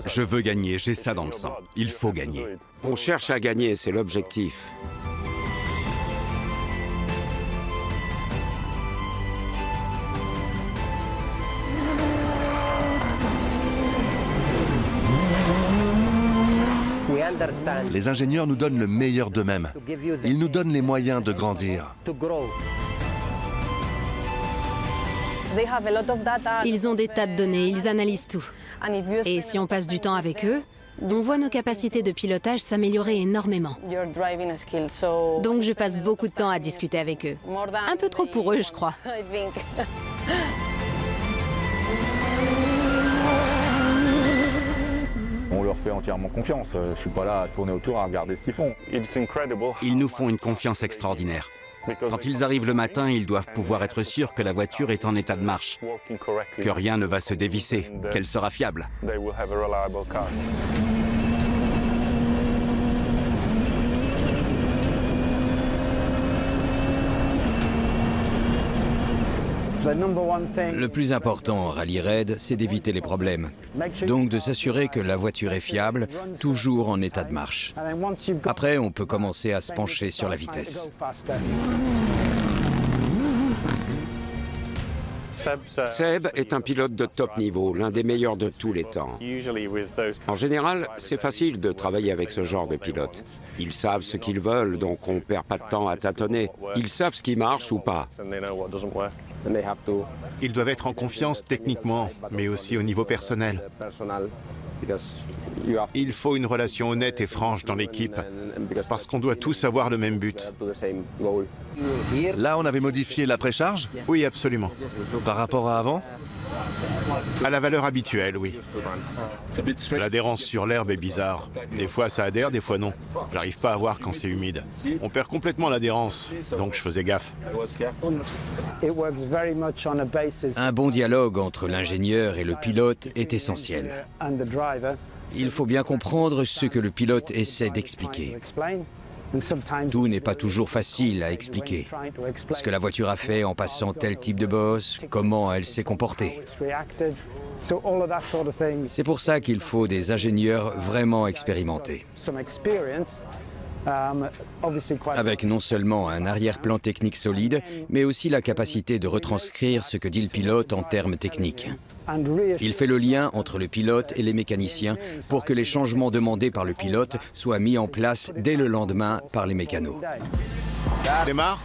Je veux gagner, j'ai ça dans le sang. Il faut gagner. On cherche à gagner, c'est l'objectif. Les ingénieurs nous donnent le meilleur d'eux-mêmes. Ils nous donnent les moyens de grandir. Ils ont des tas de données, ils analysent tout. Et si on passe du temps avec eux, on voit nos capacités de pilotage s'améliorer énormément. Donc je passe beaucoup de temps à discuter avec eux. Un peu trop pour eux, je crois. On leur fait entièrement confiance. Je suis pas là à tourner autour à regarder ce qu'ils font. Ils nous font une confiance extraordinaire. Quand ils arrivent le matin, ils doivent pouvoir être sûrs que la voiture est en état de marche, que rien ne va se dévisser, qu'elle sera fiable. Le plus important en rallye raid, c'est d'éviter les problèmes. Donc de s'assurer que la voiture est fiable, toujours en état de marche. Après, on peut commencer à se pencher sur la vitesse. Seb est un pilote de top niveau, l'un des meilleurs de tous les temps. En général, c'est facile de travailler avec ce genre de pilotes. Ils savent ce qu'ils veulent, donc on ne perd pas de temps à tâtonner. Ils savent ce qui marche ou pas. Ils doivent être en confiance techniquement, mais aussi au niveau personnel. Il faut une relation honnête et franche dans l'équipe, parce qu'on doit tous avoir le même but. Là, on avait modifié la précharge Oui, absolument. par rapport à avant. À la valeur habituelle, oui. L'adhérence sur l'herbe est bizarre. Des fois ça adhère, des fois non. J'arrive pas à voir quand c'est humide. On perd complètement l'adhérence, donc je faisais gaffe. Un bon dialogue entre l'ingénieur et le pilote est essentiel. Il faut bien comprendre ce que le pilote essaie d'expliquer. Tout n'est pas toujours facile à expliquer. Ce que la voiture a fait en passant tel type de bosse, comment elle s'est comportée. C'est pour ça qu'il faut des ingénieurs vraiment expérimentés. Avec non seulement un arrière-plan technique solide, mais aussi la capacité de retranscrire ce que dit le pilote en termes techniques. Il fait le lien entre le pilote et les mécaniciens pour que les changements demandés par le pilote soient mis en place dès le lendemain par les mécanos. Démarre.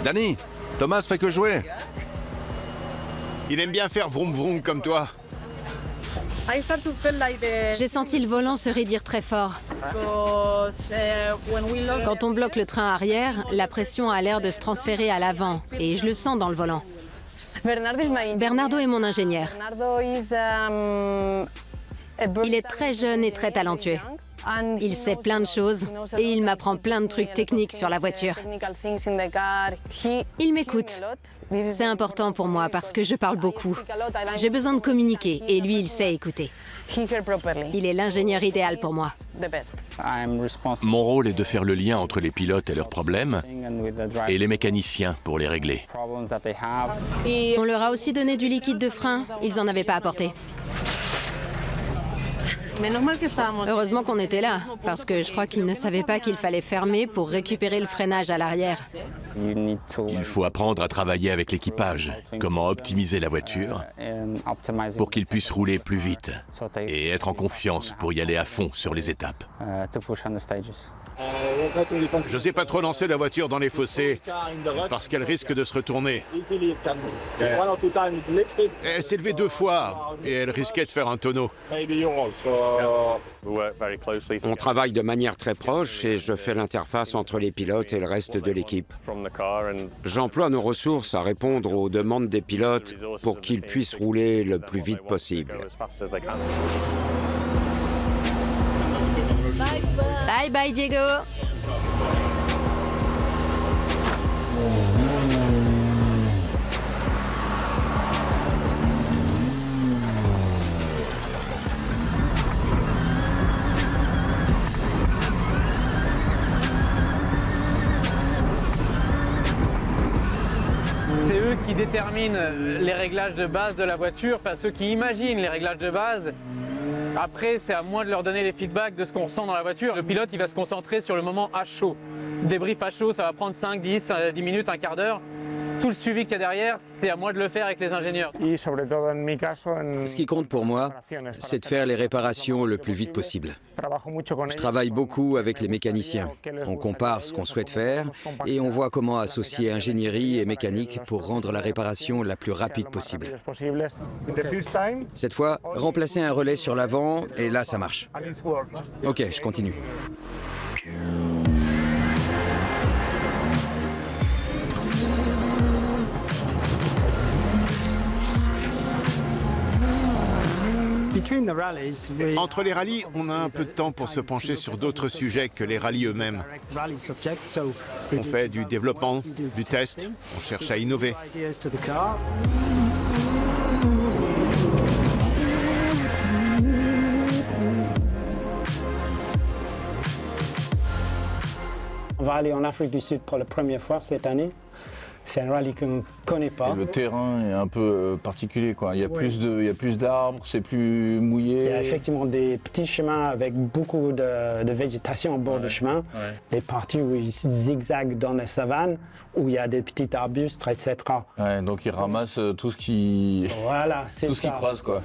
Danny, Thomas fait que jouer. Il aime bien faire vroom vroom comme toi. J'ai senti le volant se raidir très fort. Quand on bloque le train arrière, la pression a l'air de se transférer à l'avant, et je le sens dans le volant. Bernardo est mon ingénieur. Il est très jeune et très talentueux. Il sait plein de choses et il m'apprend plein de trucs techniques sur la voiture. Il m'écoute. C'est important pour moi parce que je parle beaucoup. J'ai besoin de communiquer et lui, il sait écouter. Il est l'ingénieur idéal pour moi. Mon rôle est de faire le lien entre les pilotes et leurs problèmes et les mécaniciens pour les régler. On leur a aussi donné du liquide de frein. Ils n'en avaient pas apporté. Heureusement qu'on était là, parce que je crois qu'ils ne savaient pas qu'il fallait fermer pour récupérer le freinage à l'arrière. Il faut apprendre à travailler avec l'équipage, comment optimiser la voiture pour qu'ils puissent rouler plus vite et être en confiance pour y aller à fond sur les étapes. Je sais pas trop lancer la voiture dans les fossés, parce qu'elle risque de se retourner. Elle s'est levée 2 fois, et elle risquait de faire un tonneau. On travaille de manière très proche et je fais l'interface entre les pilotes et le reste de l'équipe. J'emploie nos ressources à répondre aux demandes des pilotes pour qu'ils puissent rouler le plus vite possible. Bye bye Diego. déterminent les réglages de base de la voiture, enfin ceux qui imaginent les réglages de base. Après, c'est à moi de leur donner les feedbacks de ce qu'on ressent dans la voiture. Le pilote, il va se concentrer sur le moment à chaud. Débrief à chaud, ça va prendre 5, 10 minutes, un quart d'heure. Tout le suivi qu'il y a derrière, c'est à moi de le faire avec les ingénieurs. Ce qui compte pour moi, c'est de faire les réparations le plus vite possible. Je travaille beaucoup avec les mécaniciens. On compare ce qu'on souhaite faire et on voit comment associer ingénierie et mécanique pour rendre la réparation la plus rapide possible. Cette fois, remplacer un relais sur l'avant et là, ça marche. Ok, je continue. Entre les rallyes, on a un peu de temps pour se pencher sur d'autres sujets que les rallyes eux-mêmes. On fait du développement, du test, on cherche à innover. On va aller en Afrique du Sud pour la première fois cette année. C'est un rallye qu'on ne connaît pas. Et le terrain est un peu particulier, quoi. Il y a plus d'arbres, c'est plus mouillé. Il y a effectivement des petits chemins avec beaucoup de végétation au bord du chemin. Des parties où ils zigzaguent dans la savane, où il y a des petits arbustes, etc. Ouais, donc ils ramassent tout ce qui, voilà, c'est tout ce qui croise, quoi.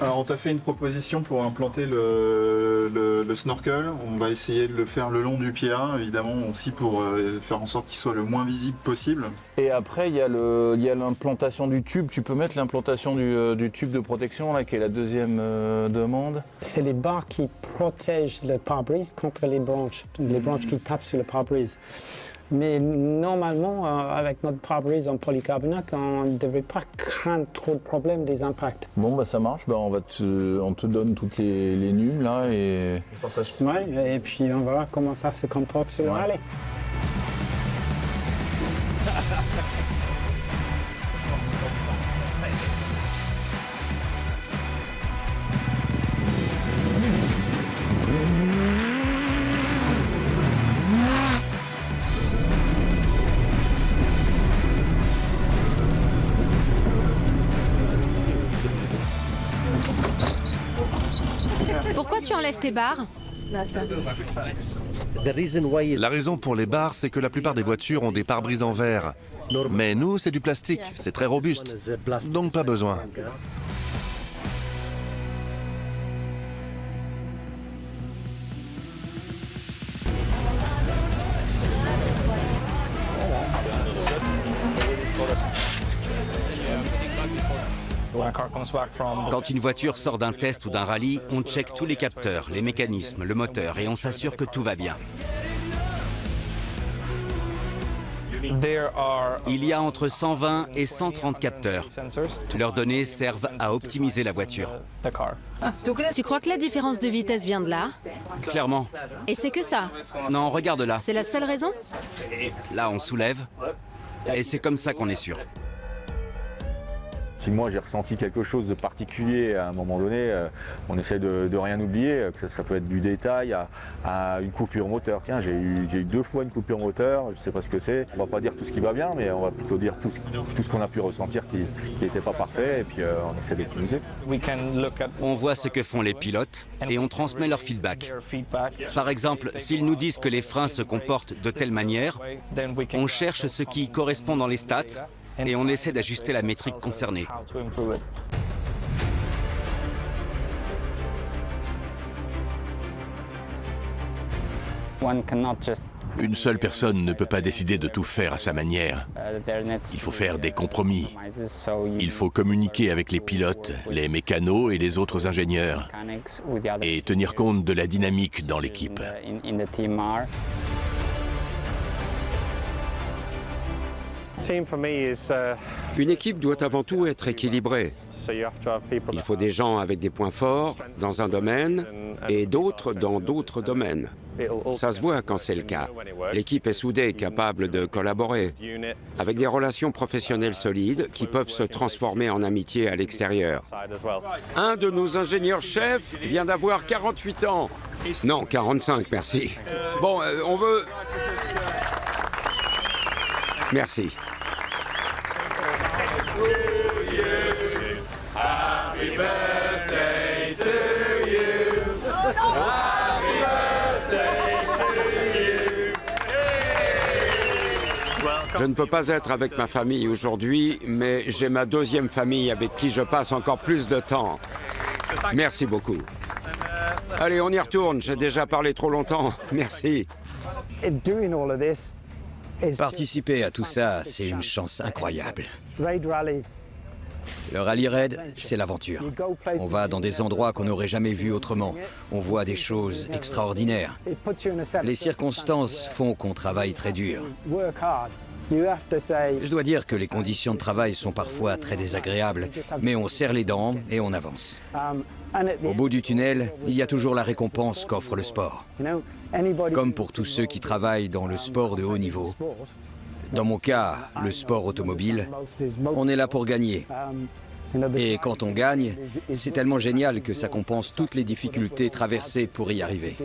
Alors on t'a fait une proposition pour implanter le snorkel. On va essayer de le faire le long du pied 1, évidemment, aussi pour faire en sorte qu'il soit le moins visible possible. Et après, il y a l'implantation du tube. Tu peux mettre l'implantation du tube de protection, là, qui est la deuxième demande. C'est les barres qui protègent le pare-brise contre les branches qui tapent sur le pare-brise. Mais normalement, avec notre pare-brise en polycarbonate, on ne devrait pas craindre trop de problèmes des impacts. Bon, bah ça marche. Bah, on te donne toutes les nums là et... Ouais, et puis on verra comment ça se comporte sur le rallye. Pourquoi tu enlèves tes barres? La raison pour les barres, c'est que la plupart des voitures ont des pare-brises en verre. Mais nous, c'est du plastique, c'est très robuste, donc pas besoin. Quand une voiture sort d'un test ou d'un rallye, on check tous les capteurs, les mécanismes, le moteur et on s'assure que tout va bien. Il y a entre 120 et 130 capteurs. Leurs données servent à optimiser la voiture. Tu crois que la différence de vitesse vient de là? Clairement. Et c'est que ça? Non, regarde là. C'est la seule raison? Là, on soulève et c'est comme ça qu'on est sûr. Si moi j'ai ressenti quelque chose de particulier à un moment donné, on essaie de rien oublier, que ça peut être du détail à une coupure moteur. Tiens, j'ai eu 2 fois une coupure moteur, je ne sais pas ce que c'est. On va pas dire tout ce qui va bien, mais on va plutôt dire tout ce qu'on a pu ressentir qui n'était pas parfait, et puis on essaie d'optimiser. On voit ce que font les pilotes et on transmet leur feedback. Par exemple, s'ils nous disent que les freins se comportent de telle manière, on cherche ce qui correspond dans les stats et on essaie d'ajuster la métrique concernée. Une seule personne ne peut pas décider de tout faire à sa manière. Il faut faire des compromis. Il faut communiquer avec les pilotes, les mécanos et les autres ingénieurs et tenir compte de la dynamique dans l'équipe. Une équipe doit avant tout être équilibrée. Il faut des gens avec des points forts dans un domaine et d'autres dans d'autres domaines. Ça se voit quand c'est le cas. L'équipe est soudée, capable de collaborer, avec des relations professionnelles solides qui peuvent se transformer en amitié à l'extérieur. Un de nos ingénieurs-chefs vient d'avoir 48 ans. Non, 45, merci. Bon, on veut... Merci. Je ne peux pas être avec ma famille aujourd'hui, mais j'ai ma deuxième famille avec qui je passe encore plus de temps. Merci beaucoup. Allez, on y retourne. J'ai déjà parlé trop longtemps. Merci. Participer à tout ça, c'est une chance incroyable. Le rallye raid, c'est l'aventure. On va dans des endroits qu'on n'aurait jamais vus autrement. On voit des choses extraordinaires. Les circonstances font qu'on travaille très dur. Je dois dire que les conditions de travail sont parfois très désagréables, mais on serre les dents et on avance. Au bout du tunnel, il y a toujours la récompense qu'offre le sport. Comme pour tous ceux qui travaillent dans le sport de haut niveau. Dans mon cas, le sport automobile, on est là pour gagner. Et quand on gagne, c'est tellement génial que ça compense toutes les difficultés traversées pour y arriver.